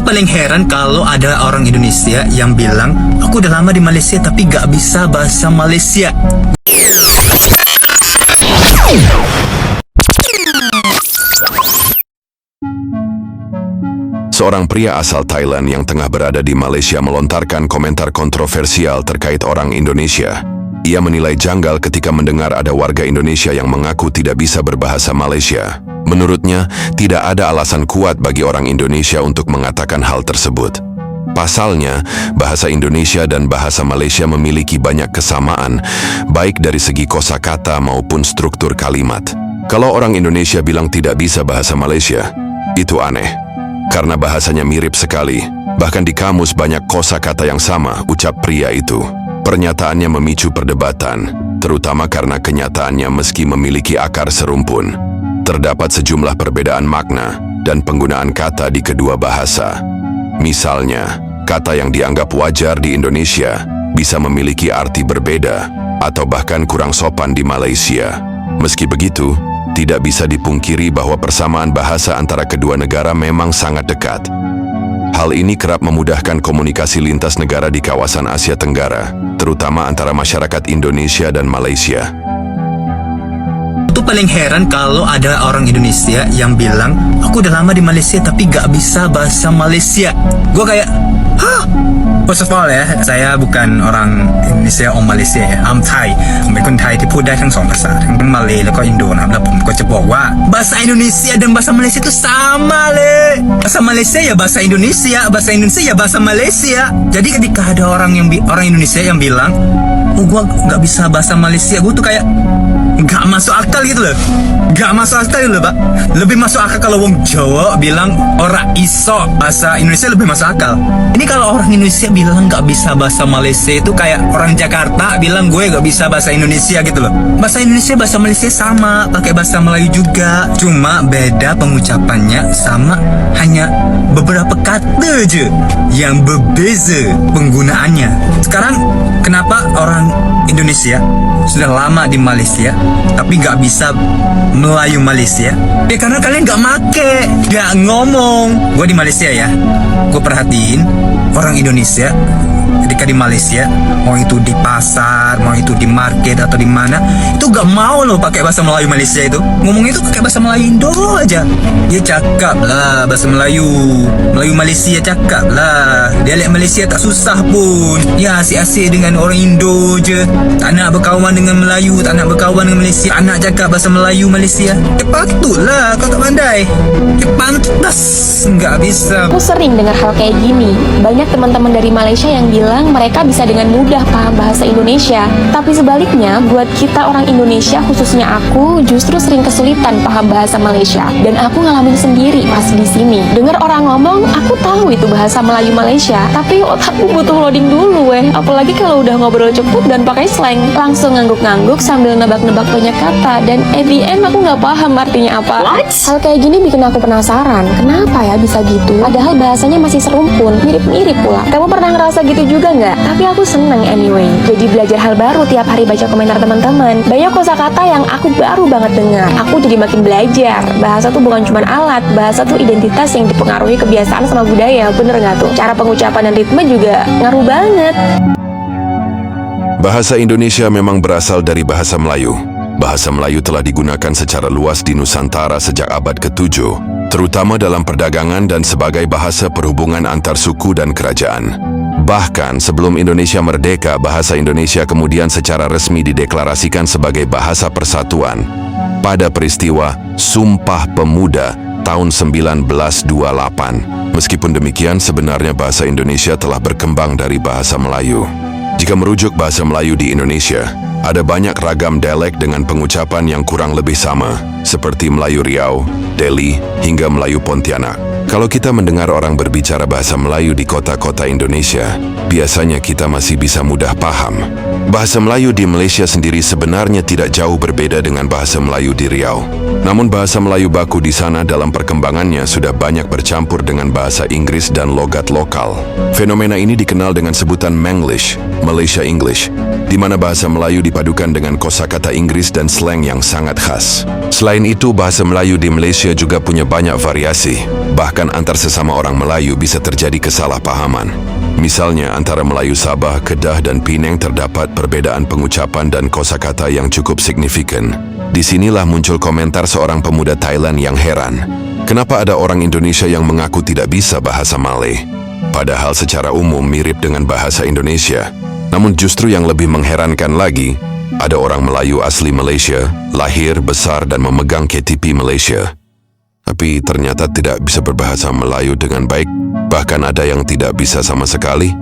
paling heran kalau ada orang Indonesia yang bilang, aku udah lama di Malaysia tapi gak bisa bahasa Malaysia. Seorang pria asal Thailand yang tengah berada di Malaysia melontarkan komentar kontroversial terkait orang Indonesia. Ia menilai janggal ketika mendengar ada warga Indonesia yang mengaku tidak bisa berbahasa Malaysia. Menurutnya, tidak ada alasan kuat bagi orang Indonesia untuk mengatakan hal tersebut. Pasalnya, bahasa Indonesia dan bahasa Malaysia memiliki banyak kesamaan, baik dari segi kosakata maupun struktur kalimat. Kalau orang Indonesia bilang tidak bisa bahasa Malaysia, itu aneh. Karena bahasanya mirip sekali, bahkan di kamus banyak kosakata yang sama, ucap pria itu. Pernyataannya memicu perdebatan, terutama karena kenyataannya meski memiliki akar serumpun. Terdapat sejumlah perbedaan makna dan penggunaan kata di kedua bahasa. Misalnya, kata yang dianggap wajar di Indonesia bisa memiliki arti berbeda atau bahkan kurang sopan di Malaysia. Meski begitu, tidak bisa dipungkiri bahwa persamaan bahasa antara kedua negara memang sangat dekat. Hal ini kerap memudahkan komunikasi lintas negara di kawasan Asia Tenggara, terutama antara masyarakat Indonesia dan Malaysia. Itu paling heran kalau ada orang Indonesia yang bilang, aku udah lama di Malaysia tapi gak bisa bahasa Malaysia. Gue kayak, hah? First of all ya, saya bukan orang Indonesia or Malaysia ya. I'm Thai. ผมเป็นคนไทยที่พูดได้ทั้งสองภาษาทั้งมาเลแล้วก็อินโดนะครับแล้วผมก็จะบอกว่า bahasa Indonesia dan bahasa Malaysia itu sama le. Bahasa Malaysia ya bahasa Indonesia, bahasa Indonesia ya bahasa Malaysia. Jadi ketika ada orang Indonesia yang bilang, oh gue gak bisa bahasa Malaysia, gue tuh kayak gak masuk akal gitu loh. Gak masuk akal gitu loh, Pak. Lebih masuk akal kalau wong Jawa bilang ora iso bahasa Indonesia, lebih masuk akal. Ini kalau orang Indonesia bilang gak bisa bahasa Malaysia itu kayak orang Jakarta bilang gue gak bisa bahasa Indonesia gitu loh. Bahasa Indonesia, bahasa Malaysia sama, pakai bahasa Melayu juga. Cuma beda pengucapannya, sama hanya beberapa kata aja yang berbeza penggunaannya. Sekarang kenapa orang Indonesia sudah lama di Malaysia tapi gak bisa Melayu Malaysia? Ya karena kalian gak make, gak ngomong. Gue di Malaysia ya, gue perhatiin orang Indonesia ketika di Malaysia, mau itu di pasar, mau itu di market atau di mana, itu gak mau loh pakai bahasa Melayu Malaysia itu. Ngomongnya itu pakai bahasa Melayu Indo aja. Dia cakap lah bahasa Melayu Malaysia, cakap lah. Dialek Malaysia tak susah pun. Ya asyik-asyik dengan orang Indo je. Tak nak berkawan dengan Melayu, tak nak berkawan dengan Malaysia, tak nak cakap bahasa Melayu Malaysia. Patutlah kau tak pandai. Pantas nggak bisa. Aku sering dengar hal kayak gini. Banyak teman-teman dari Malaysia yang bilang mereka bisa dengan mudah paham bahasa Indonesia. Tapi sebaliknya, buat kita orang Indonesia, khususnya aku, justru sering kesulitan paham bahasa Malaysia. Dan aku ngalamin sendiri pas di sini. Dengar orang ngomong, aku tahu itu bahasa Melayu Malaysia, tapi otakku butuh loading dulu Apalagi kalau udah ngobrol cepet dan pakai slang. Langsung ngangguk-ngangguk sambil nebak-nebak banyak kata, dan at the end aku nggak paham artinya apa. Hal kayak gini bikin aku penasaran, kenapa ya bisa gitu? Padahal bahasanya masih serumpun, mirip-mirip pula. Kamu pernah ngerasa gitu juga nggak? Tapi aku seneng anyway. Jadi belajar hal baru tiap hari baca komentar teman-teman. Banyak kosakata yang aku baru banget dengar. Aku jadi makin belajar. Bahasa tuh bukan cuma alat, bahasa tuh identitas yang dipengaruhi kebiasaan sama budaya. Bener nggak tuh? Cara pengucapan dan ritme juga ngaruh banget. Bahasa Indonesia memang berasal dari bahasa Melayu. Bahasa Melayu telah digunakan secara luas di Nusantara sejak abad ke-7, terutama dalam perdagangan dan sebagai bahasa perhubungan antar suku dan kerajaan. Bahkan sebelum Indonesia merdeka, bahasa Indonesia kemudian secara resmi dideklarasikan sebagai bahasa persatuan pada peristiwa Sumpah Pemuda tahun 1928. Meskipun demikian, sebenarnya bahasa Indonesia telah berkembang dari bahasa Melayu. Jika merujuk bahasa Melayu di Indonesia, ada banyak ragam dialek dengan pengucapan yang kurang lebih sama, seperti Melayu Riau, Deli, hingga Melayu Pontianak. Kalau kita mendengar orang berbicara bahasa Melayu di kota-kota Indonesia, biasanya kita masih bisa mudah paham. Bahasa Melayu di Malaysia sendiri sebenarnya tidak jauh berbeda dengan bahasa Melayu di Riau. Namun bahasa Melayu baku di sana dalam perkembangannya sudah banyak bercampur dengan bahasa Inggris dan logat lokal. Fenomena ini dikenal dengan sebutan Manglish, Malaysia English, di mana bahasa Melayu dipadukan dengan kosakata Inggris dan slang yang sangat khas. Selain itu, bahasa Melayu di Malaysia juga punya banyak variasi. Bahkan antar sesama orang Melayu bisa terjadi kesalahpahaman. Misalnya, antara Melayu Sabah, Kedah, dan Penang terdapat perbedaan pengucapan dan kosakata yang cukup signifikan. Disinilah muncul komentar seorang pemuda Thailand yang heran. Kenapa ada orang Indonesia yang mengaku tidak bisa bahasa Malay? Padahal secara umum mirip dengan bahasa Indonesia. Namun justru yang lebih mengherankan lagi, ada orang Melayu asli Malaysia, lahir, besar, dan memegang KTP Malaysia. Tapi ternyata tidak bisa berbahasa Melayu dengan baik, bahkan ada yang tidak bisa sama sekali.